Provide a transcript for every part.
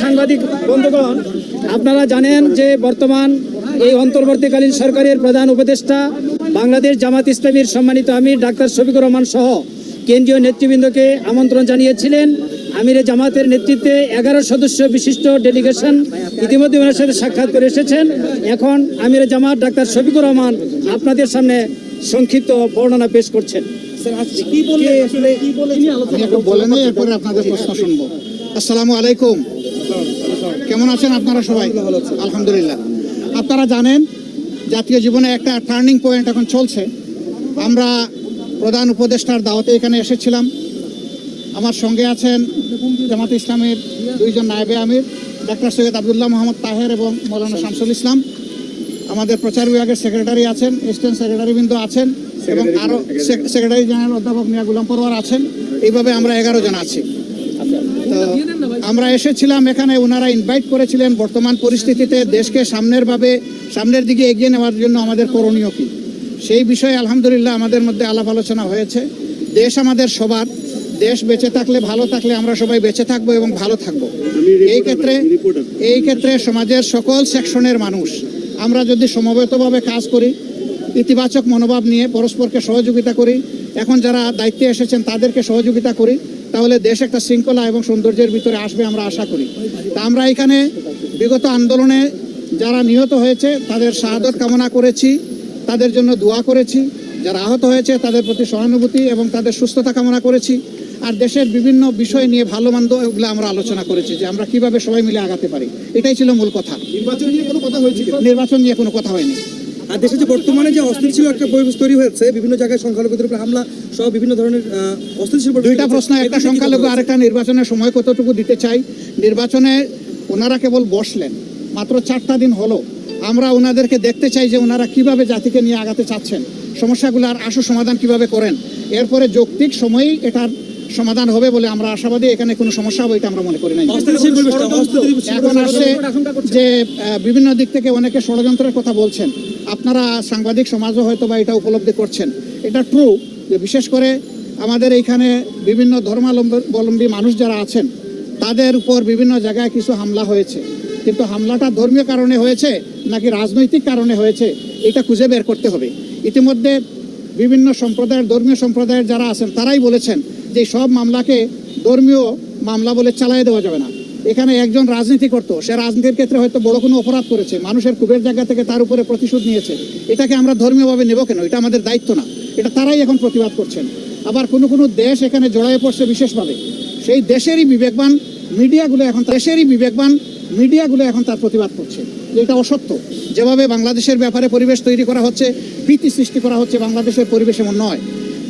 সাংবাদিক বন্ধুগণ, আপনারা জানেন যে বর্তমান এই অন্তর্বর্তীকালীন সরকারের প্রধান উপদেষ্টা বাংলাদেশ জামাত ইসলামীর সম্মানিত আমির ডাক্তার শফিকুর রহমান সহ কেন্দ্রীয় নেতৃবৃন্দকে আমন্ত্রণ জানিয়েছিলেন। আমিরে জামাতের নেতৃত্বে 11 সদস্য বিশিষ্ট ডেলিগেশন ইতিমধ্যে ওনার সাথে সাক্ষাৎ করে এসেছেন। এখন আমিরে জামাত ডাক্তার শফিকুর রহমান আপনাদের সামনে সংক্ষিপ্ত বর্ণনা পেশ করছেন। আসসালামু আলাইকুম, কেমন আছেন আপনারা সবাই? আলহামদুলিল্লাহ। আপনারা জানেন জাতীয় জীবনে একটা টার্নিং পয়েন্ট এখন চলছে। আমরা প্রধান উপদেষ্টার দাওয়াতে এখানে এসেছিলাম। আমার সঙ্গে আছেন জামাত ইসলামের 2 জন নায়েবে আমির, ডাক্তার সৈয়দ আব্দুল্লাহ মোহাম্মদ তাহের এবং মৌলানা শামসুল ইসলাম। আমাদের প্রচার বিভাগের সেক্রেটারি আছেন, অ্যাসিস্ট্যান্ট সেক্রেটারিবৃন্দ আছেন এবং আরও সেক্রেটারি জেনারেল অধ্যাপক মিয়া গুলাম পরওয়ার আছেন। এইভাবে আমরা 11 জন আছি। তো আমরা এসেছিলাম এখানে, ওনারা ইনভাইট করেছিলেন বর্তমান পরিস্থিতিতে দেশকে সামনের দিকে এগিয়ে নেওয়ার জন্য আমাদের করণীয় কী, সেই বিষয়ে আলহামদুলিল্লাহ আমাদের মধ্যে আলাপ আলোচনা হয়েছে। দেশ আমাদের সবার, দেশ বেঁচে থাকলে ভালো থাকলে আমরা সবাই বেঁচে থাকবো এবং ভালো থাকবো। এই ক্ষেত্রে সমাজের সকল সেকশনের মানুষ আমরা যদি সমবেতভাবে কাজ করি, ইতিবাচক মনোভাব নিয়ে পরস্পরকে সহযোগিতা করি, এখন যারা দায়িত্বে এসেছেন তাদেরকে সহযোগিতা করি, তাহলে দেশ একটা শৃঙ্খলা এবং সৌন্দর্যের ভিতরে আসবে আমরা আশা করি। তা আমরা এখানে বিগত আন্দোলনে যারা নিহত হয়েছে তাদের শাহাদত কামনা করেছি, তাদের জন্য দোয়া করেছি। যারা আহত হয়েছে তাদের প্রতি সহানুভূতি এবং তাদের সুস্থতা কামনা করেছি। আর দেশের বিভিন্ন বিষয় নিয়ে ভালো মন্দ এগুলো আমরা আলোচনা করেছি যে আমরা কিভাবে সবাই মিলে আগাতে পারি। এটাই ছিল মূল কথা। নির্বাচন নিয়ে কোনো কথা হয়েছিল? নির্বাচন নিয়ে কোনো কথা হয়নি। আর দেশে যে বর্তমানে যে অস্থিতিশীল একটা পরিবেশ তৈরি হয়েছে, বিভিন্ন জায়গায় সংখ্যালঘুদের উপর হামলা সহ বিভিন্ন ধরনের অস্থিতিশীল, 2টা প্রশ্ন, একটা সংখ্যালঘু আরেকটা নির্বাচনের সময় কতটুকু দিতে চাই। নির্বাচনে ওনারা কেবল বসলেন, মাত্র 4টা দিন হলো। আমরা ওনাদেরকে দেখতে চাই যে ওনারা কিভাবে জাতিকে নিয়ে আগাতে চাচ্ছেন, সমস্যাগুলোর আশু সমাধান কিভাবে করেন। এরপরে যৌক্তিক সময়েই এটার সমাধান হবে বলে আমরা আশাবাদী। এখানে কোনো সমস্যা হবে এটা আমরা মনে করি না। এখন আসছে যে বিভিন্ন দিক থেকে অনেকে ষড়যন্ত্রের কথা বলছেন, আপনারা সাংবাদিক সমাজও হয়তো বা এটা উপলব্ধি করছেন। এটা ট্রু যে বিশেষ করে আমাদের এইখানে বিভিন্ন ধর্মাবলম্বী মানুষ যারা আছেন তাদের উপর বিভিন্ন জায়গায় কিছু হামলা হয়েছে, কিন্তু হামলাটা ধর্মীয় কারণে হয়েছে নাকি রাজনৈতিক কারণে হয়েছে এটা খুঁজে বের করতে হবে। ইতিমধ্যে বিভিন্ন সম্প্রদায়ের, ধর্মীয় সম্প্রদায়ের যারা আছেন তারাই বলেছেন যে সব মামলাকে ধর্মীয় মামলা বলে চালিয়ে দেওয়া যাবে না। এখানে একজন রাজনীতি করতো, সে রাজনীতির ক্ষেত্রে হয়তো বড় কোনো অপরাধ করেছে, মানুষের ক্ষোভের জায়গা থেকে তার উপরে প্রতিশোধ নিয়েছে, এটাকে আমরা ধর্মীয়ভাবে নেব কেন? এটা আমাদের দায়িত্ব না। এটা তারাই এখন প্রতিবাদ করছেন। আবার কোনো দেশ এখানে জড়ায়ে পড়ছে বিশেষভাবে, সেই দেশেরই বিবেকবান মিডিয়াগুলো এখন তার প্রতিবাদ করছে যে এটা অসত্য। যেভাবে বাংলাদেশের ব্যাপারে পরিবেশ তৈরি করা হচ্ছে, ভীতি সৃষ্টি করা হচ্ছে, বাংলাদেশের পরিবেশ এমন নয়।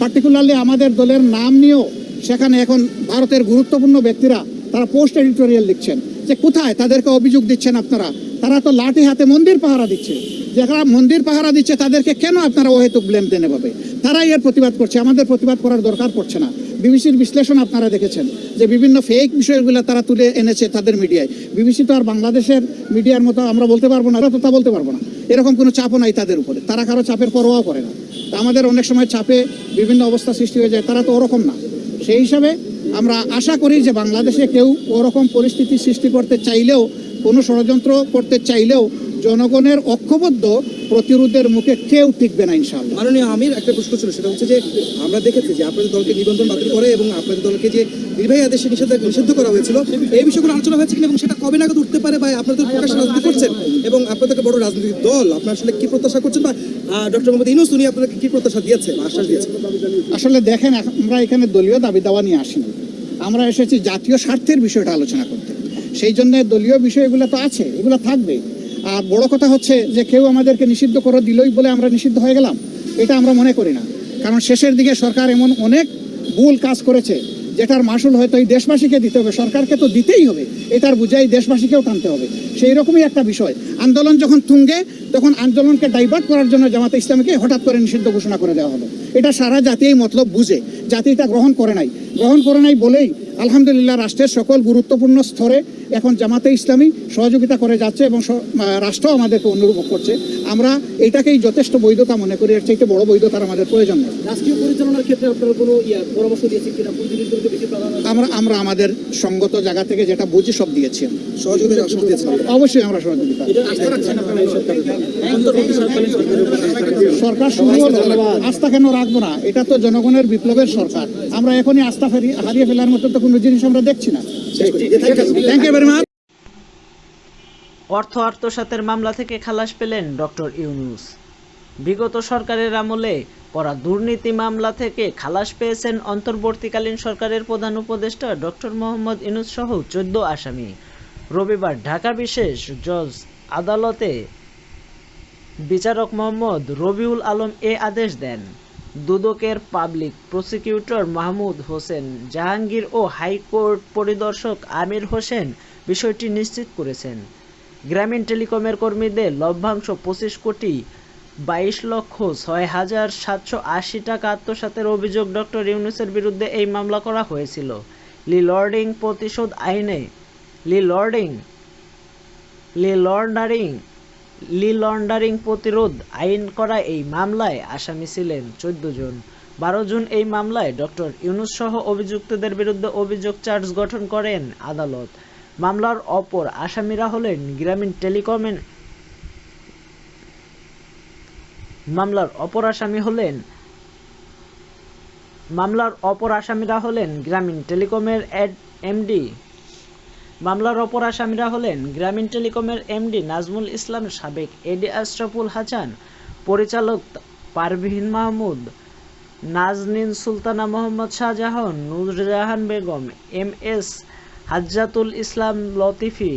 পার্টিকুলারলি আমাদের দলের নাম নিয়েও সেখানে এখন ভারতের গুরুত্বপূর্ণ ব্যক্তিরা তারা পোস্ট এডিটোরিয়াল লিখছেন যে কোথায় তাদেরকে অভিযোগ দিচ্ছেন আপনারা, তারা তো লাঠি হাতে মন্দির পাহারা দিচ্ছে, যারা মন্দির পাহারা দিচ্ছে তাদেরকে কেন আপনারা অহেতুক ব্লেম দেন? এভাবে তারাই এর প্রতিবাদ করছে, আমাদের প্রতিবাদ করার দরকার পড়ছে না। বিবিসির বিশ্লেষণ আপনারা দেখেছেন যে বিভিন্ন ফেক বিষয়গুলো তারা তুলে এনেছে তাদের মিডিয়ায়। বিবিসি তো আর বাংলাদেশের মিডিয়ার মতো আমরা বলতে পারবো না, তা বলতে পারবো না, এরকম কোনো চাপও নাই তাদের উপরে, তারা কারো চাপের পরোয়াও করে না। তা আমাদের অনেক সময় চাপে বিভিন্ন অবস্থা সৃষ্টি হয়ে যায়, তারা তো ওরকম না। সেই হিসাবে আমরা আশা করি যে বাংলাদেশে কেউ ওরকম পরিস্থিতি সৃষ্টি করতে চাইলেও, কোনো ষড়যন্ত্র করতে চাইলেও জনগণের ঐক্যবদ্ধ প্রতিরোধের মুখে কেউ টিকবে না ইনশাআল্লাহ। মাননীয় আমির, একটা প্রশ্ন ছিল, সেটা হচ্ছে যে আমরা দেখেছি যে আপনাদের দলকে নিবন্ধন বাতিল করে এবং আপনাদের দলকে যে নির্বাহী আদেশে নিষিদ্ধ করা হয়েছিল, এই বিষয়গুলো আলোচনা হয়েছে কিনা এবং সেটা কবে নাগাদ উঠতে পারে, বা আপনাদের প্রকাশ্যে রাজনীতি করছেন এবং আপনাদেরকে বড় রাজনৈতিক দল, আপনারা আসলে কি প্রত্যাশা করছেন, বা ডক্টর মোহাম্মদ ইউনূস উনি আপনাদেরকে কি প্রত্যাশা দিয়েছে, আশ্বাস দিয়েছে? আসলে দেখেন, আমরা এখানে দলীয় দাবি দাওয়া নিয়ে আসিনি, আমরা এসেছি জাতীয় স্বার্থের বিষয়টা আলোচনা করতে। সেই জন্য দলীয় বিষয়গুলো তো আছে, এগুলো থাকবে। আর বড় কথা হচ্ছে যে কেউ আমাদেরকে নিষিদ্ধ করে দিলই বলে আমরা নিষিদ্ধ হয়ে গেলাম, এটা আমরা মনে করি না। কারণ শেষের দিকে সরকার এমন অনেক ভুল কাজ করেছে যেটার মাসুল হয়তো এই দেশবাসীকে দিতে হবে, সরকারকে তো দিতেই হবে, এটার বুঝাই দেশবাসীকেও টানতে হবে। সেই রকমই একটা বিষয়। আন্দোলন যখন তুঙ্গে, তখন আন্দোলনকে ডাইভার্ট করার জন্য জামাতে ইসলামীকে হঠাৎ করে নিষিদ্ধ ঘোষণা করে দেওয়া হলো। এটা সারা জাতি এই মতলব বুঝে, জাতি এটা গ্রহণ করে নাই বলেই আলহামদুলিল্লাহ রাষ্ট্রের সকল গুরুত্বপূর্ণ স্তরে এখন জামাতে ইসলামী সহযোগিতা করে যাচ্ছে এবং রাষ্ট্র আমাদেরকে অনুরূপ করছে। আমরা এটাকেই যথেষ্ট বৈধতা মনে করি, এর চাইতে বড় বৈধতার আমাদের প্রয়োজন নেই। রাষ্ট্রীয় পরিচালনার ক্ষেত্রে আপনারা কোনো পরামর্শ দিয়েছেন কিনা? প্রতিনিধিত্বকে বেশি প্রাধান্য আমরা আমাদের সঙ্গত জায়গা থেকে যেটা বুঝি সব দিয়েছি। সহযোগিতার আশ্বাস দিয়েছেন। অবশ্যই আমরা সহযোগিতা। সরকার শুরু হলো, আস্থা কেন রাখবো না? এটা তো জনগণের বিপ্লবের সরকার। আমরা এখনই আস্থা হারিয়ে ফেলার মতো তো কোনো জিনিস আমরা দেখছি না। Thank you very much. অর্থ আত্মসাতের মামলা থেকে খালাস পেলেন ডক্টর ইউনূস। বিগত সরকারের আমলে করা দুর্নীতি মামলা থেকে খালাস পেয়েছেন অন্তর্বর্তীকালীন সরকারের প্রধান উপদেষ্টা ডক্টর মোহাম্মদ ইউনূস সহ 14 আসামি। রবিবার ঢাকা বিশেষ জজ আদালতে বিচারক মোহাম্মদ রবিউল আলম এ আদেশ দেন। দুদকের পাবলিক প্রসিকিউটর মাহমুদ হোসেন জাহাঙ্গীর ও হাইকোর্ট পরিদর্শক আমির হোসেন বিষয়টি নিশ্চিত করেছেন। গ্রামীণ টেলিকমের কর্মীদের লভ্যাংশ 25,22,06,780 টাকা আত্মসাতের অভিযোগ ডক্টর ইউনূসের বিরুদ্ধে এই মামলা করা হয়েছিল। লি লন্ডারিং প্রতিরোধ আইন করা এই মামলায় আসামি ছিলেন 14 জন। 12 জুন এই মামলায় ডক্টর ইউনূস সহ অভিযুক্তদের বিরুদ্ধে অভিযোগ চার্জ গঠন করেন আদালত। মামলার অপর আসামিরা হলেন গ্রামীণ টেলিকমের এমডি নাজমুল ইসলাম, সাবেক এডি আশরাফুল হাসান, পরিচালক পারভীন মাহমুদ, নাজনীন সুলতানা, মোহাম্মদ শাহজাহান, নূরজাহান বেগম, এম এস হাজ্জাতুল ইসলাম লতিফি,